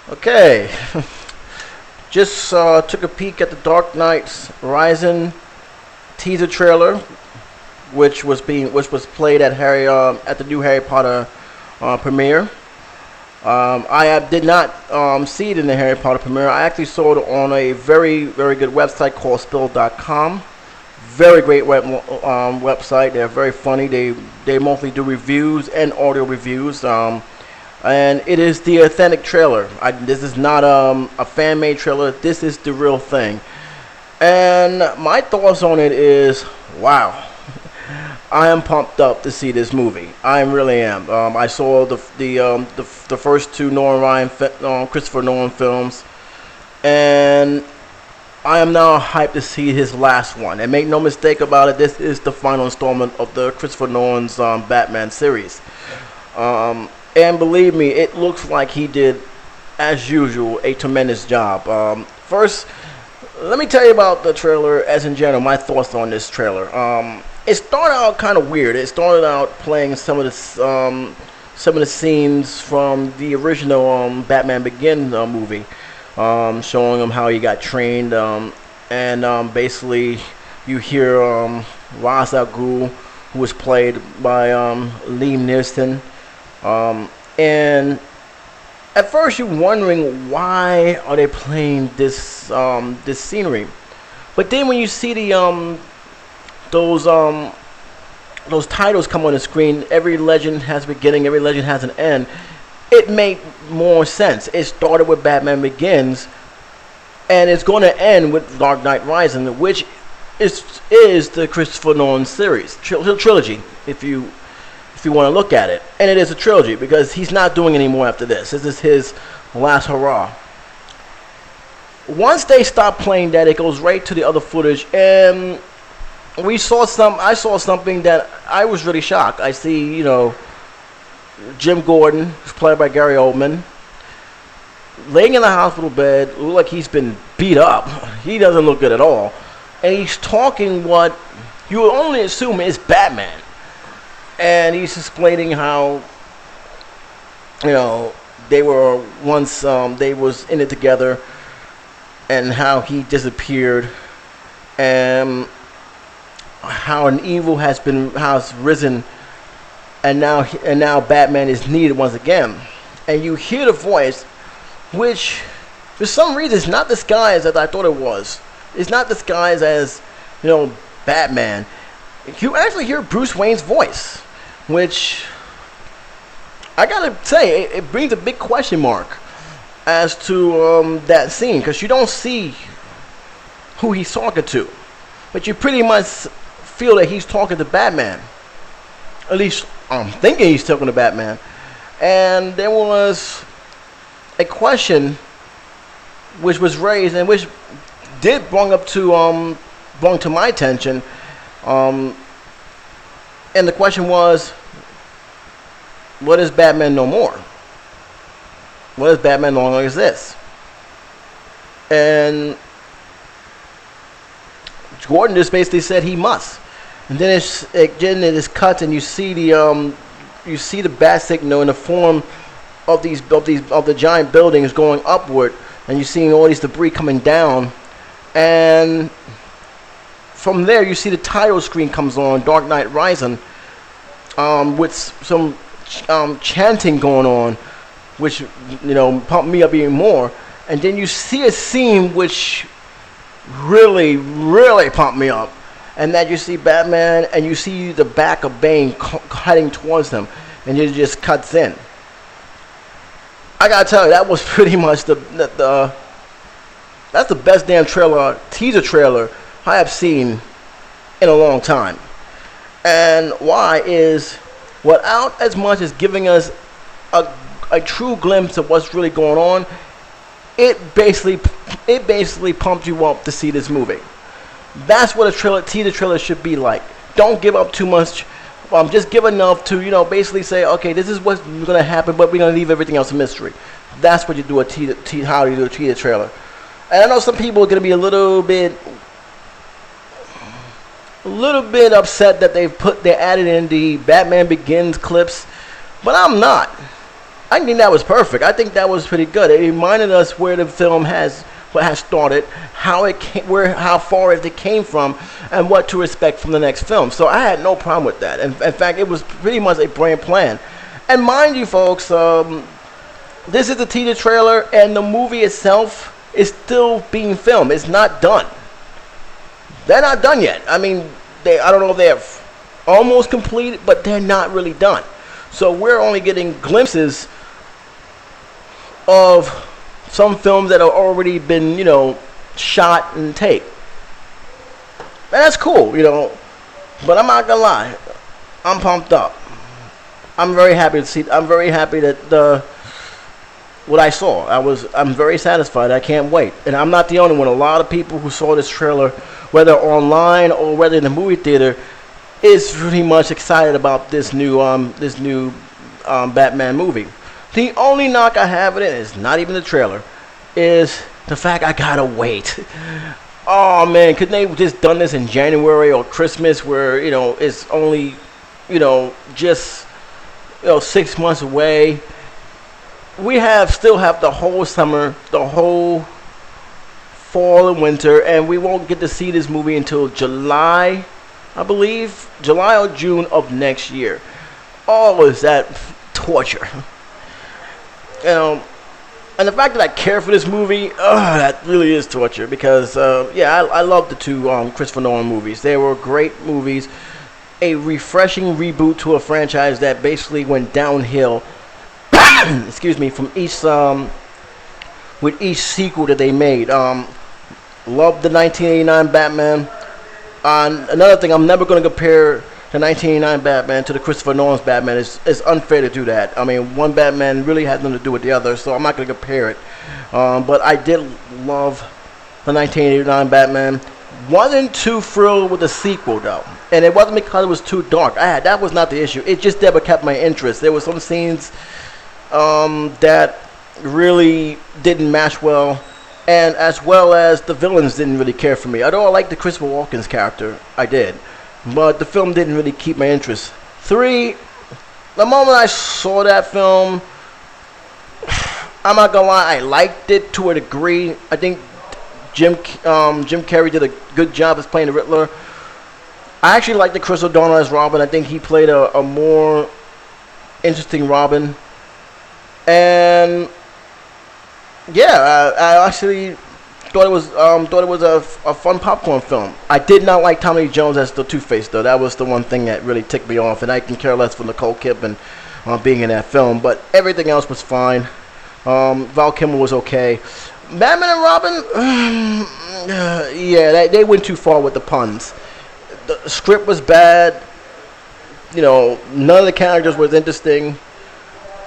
Okay, just took a peek at the Dark Knight Rising teaser trailer, which was played at at the new Harry Potter premiere. Did not see it in the Harry Potter premiere. I actually saw it on a very good website called Spill.com. Very great website. They're very funny. They mostly do reviews and audio reviews. And it is the authentic trailer. This is not a fan-made trailer. This is the real thing. And my thoughts on it is, wow. I am pumped up to see this movie. I really am. I saw the first two Christopher Nolan films, and I am now hyped to see his last one. And make no mistake about it, this is the final installment of the Christopher Nolan's Batman series. And believe me, it looks like he did, as usual, a tremendous job. First, let me tell you about the trailer as in general, my thoughts on this trailer. It started out kind of weird. It started out playing some of the scenes from the original Batman Begins movie, showing him how he got trained, and basically you hear Ra's al Ghul, who was played by Liam Neeson, and at first you're wondering why are they playing this scenery, but then when you see those titles come on the screen, every legend has a beginning, every legend has an end, it made more sense. It started with Batman Begins, and it's going to end with Dark Knight Rising, which is the Christopher Nolan series trilogy, if you want to look at it. And it is a trilogy because he's not doing any more after this. This is his last hurrah. Once they stop playing that, it goes right to the other footage, and I saw something that I was really shocked. I see, Jim Gordon, who's played by Gary Oldman, laying in the hospital bed, look like he's been beat up. He doesn't look good at all. And he's talking what you would only assume is Batman. And he's explaining how, they were once, they was in it together, and how he disappeared, and how an evil has risen, and now Batman is needed once again. And you hear the voice, which for some reason is not disguised as I thought it was. It's not disguised as Batman. You actually hear Bruce Wayne's voice, which I gotta say it brings a big question mark as to that scene, because you don't see who he's talking to, but you pretty much feel that he's talking to Batman. At least I'm thinking he's talking to Batman. And there was a question which was raised, and which did bring to my attention. And the question was, what is Batman no more? What is Batman no longer exist? And Gordon just basically said he must. And then it cuts, and you see the bat signal in the form of the giant buildings going upward, and you're seeing all these debris coming down, and from there you see the title screen comes on, Dark Knight Rising, with some chanting going on, which pumped me up even more. And then you see a scene which really pumped me up. And that you see Batman, and you see the back of Bane heading towards them, and it just cuts in. I gotta tell you, that was pretty much that's the best damn teaser trailer I have seen in a long time. And why is, without as much as giving us a true glimpse of what's really going on, it basically pumped you up to see this movie. That's what a teaser trailer should be like. Don't give up too much. Just give enough to, basically say, okay, this is what's going to happen, but we're going to leave everything else a mystery. That's what you do how you do a teaser trailer. And I know some people are going to be a little bit upset that they added in the Batman Begins clips, but I'm not. I think that was perfect. I think that was pretty good. It reminded us where the film has started, how it came, how far it came from, and what to expect from the next film. So I had no problem with that. And in fact, it was pretty much a brilliant plan. And mind you, folks, this is the teaser trailer, and the movie itself is still being filmed. It's not done. They're not done yet. I mean, I don't know if they're almost completed, but they're not really done. So we're only getting glimpses of some films that have already been, shot and taped. And that's cool, But I'm not gonna lie, I'm pumped up. I'm very happy to see. I'm very happy that what I saw. I'm very satisfied. I can't wait. And I'm not the only one. A lot of people who saw this trailer, whether online or whether in the movie theater, is pretty much excited about this new Batman movie. The only knock I have in it is not even the trailer, is the fact I gotta wait. Oh man, couldn't they just done this in January or Christmas, where it's only just 6 months away? We still have the whole summer, the whole fall and winter, and we won't get to see this movie until July, I believe, July or June of next year. Oh, is that torture? And the fact that I care for this movie, that really is torture, because I love the two Christopher Nolan movies. They were great movies, a refreshing reboot to a franchise that basically went downhill. Excuse me, from with each sequel that they made. Loved the 1989 Batman. Another thing, I'm never going to compare the 1989 Batman to the Christopher Nolan's Batman. It's unfair to do that. I mean, one Batman really had nothing to do with the other, so I'm not going to compare it. But I did love the 1989 Batman. Wasn't too thrilled with the sequel, though. And it wasn't because it was too dark. That was not the issue. It just never kept my interest. There were some scenes that really didn't match well, and as well as the villains didn't really care for me. Although I liked the Christopher Walken's character, I did, but the film didn't really keep my interest. 3, the moment I saw that film, I'm not gonna lie, I liked it to a degree. I think Jim Carrey did a good job as playing the Riddler. I actually liked the Chris O'Donnell as Robin. I think he played a more interesting Robin. And yeah, I actually thought it was a fun popcorn film. I did not like Tommy Lee Jones as the Two-Face, though. That was the one thing that really ticked me off, and I can care less for Nicole Kidman being in that film. But everything else was fine. Val Kilmer was okay. Batman and Robin, they went too far with the puns. The script was bad. None of the characters was interesting.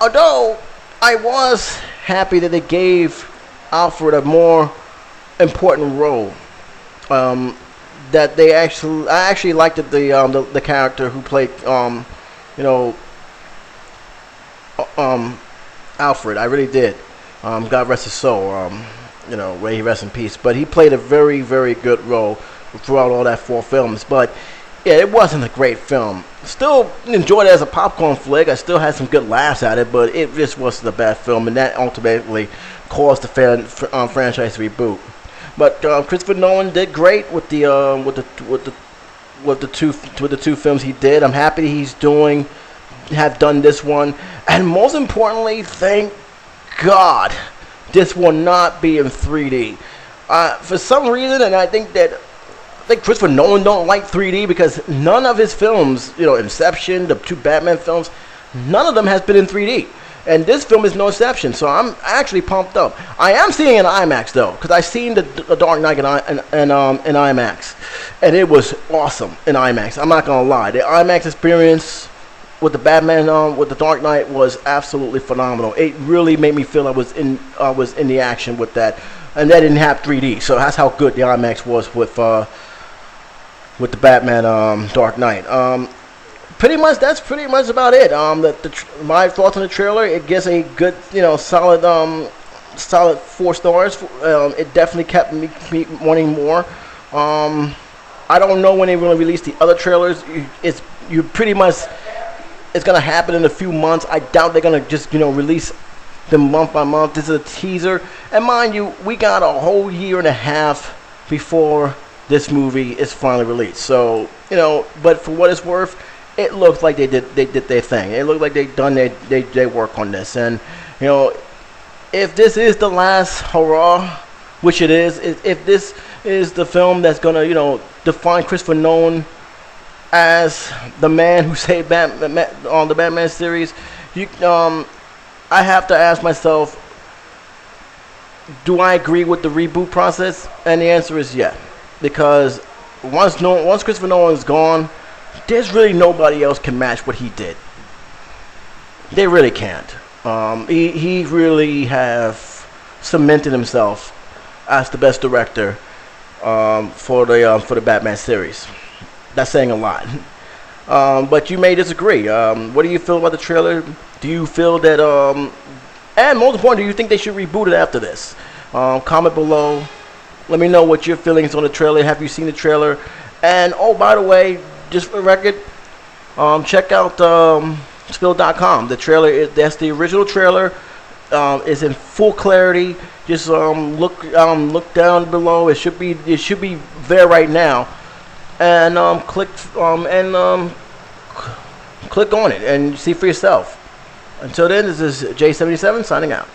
Although I was happy that they gave Alfred a more important role. That I actually liked the character who played Alfred. I really did. God rest his soul. May he rest in peace. But he played a very, very good role throughout all that 4 films. But yeah, it wasn't a great film. Still enjoyed it as a popcorn flick. I still had some good laughs at it, but it just wasn't a bad film, and that ultimately caused the franchise to reboot. But Christopher Nolan did great with the two films he did. I'm happy have done this one, and most importantly, thank God, this will not be in 3D. For some reason, and I think Christopher Nolan don't like 3D because none of his films, Inception, the 2 Batman films, none of them has been in 3D. And this film is no exception, so I'm actually pumped up. I am seeing it in IMAX, though, because I've seen the Dark Knight in IMAX. And it was awesome in IMAX. I'm not going to lie. The IMAX experience with the Batman, with the Dark Knight was absolutely phenomenal. It really made me feel I was in the action with that. And that didn't have 3D, so that's how good the IMAX was with the Batman Dark Knight. That's pretty much about it. My thoughts on the trailer, it gets a good, solid 4 stars. It definitely kept me wanting more. I don't know when they will release the other trailers. You pretty much it's gonna happen in a few months. I doubt they're gonna just release them month by month. This is a teaser, and mind you, we got a whole year and a half before this movie is finally released. So but for what it's worth, it looks like they did their thing. It looked like they done their work on this, and if this is the last hurrah, which it is, if this is the film that's gonna define Christopher Nolan as the man who saved Batman on the Batman series, I have to ask myself, do I agree with the reboot process? And the answer is yeah, because once Christopher Nolan's gone, there's really nobody else can match what he did. They really can't. He really have cemented himself as the best director for the Batman series. That's saying a lot. But you may disagree. What do you feel about the trailer? Do you feel that, and most important, do you think they should reboot it after this? Comment below. Let me know what your feelings on the trailer. Have you seen the trailer? And oh, by the way, just for the record, check out Spill.com. The trailer that's the original trailer. Is in full clarity. Just look down below. It should be there right now, and click on it and see for yourself. Until then, this is J77 signing out.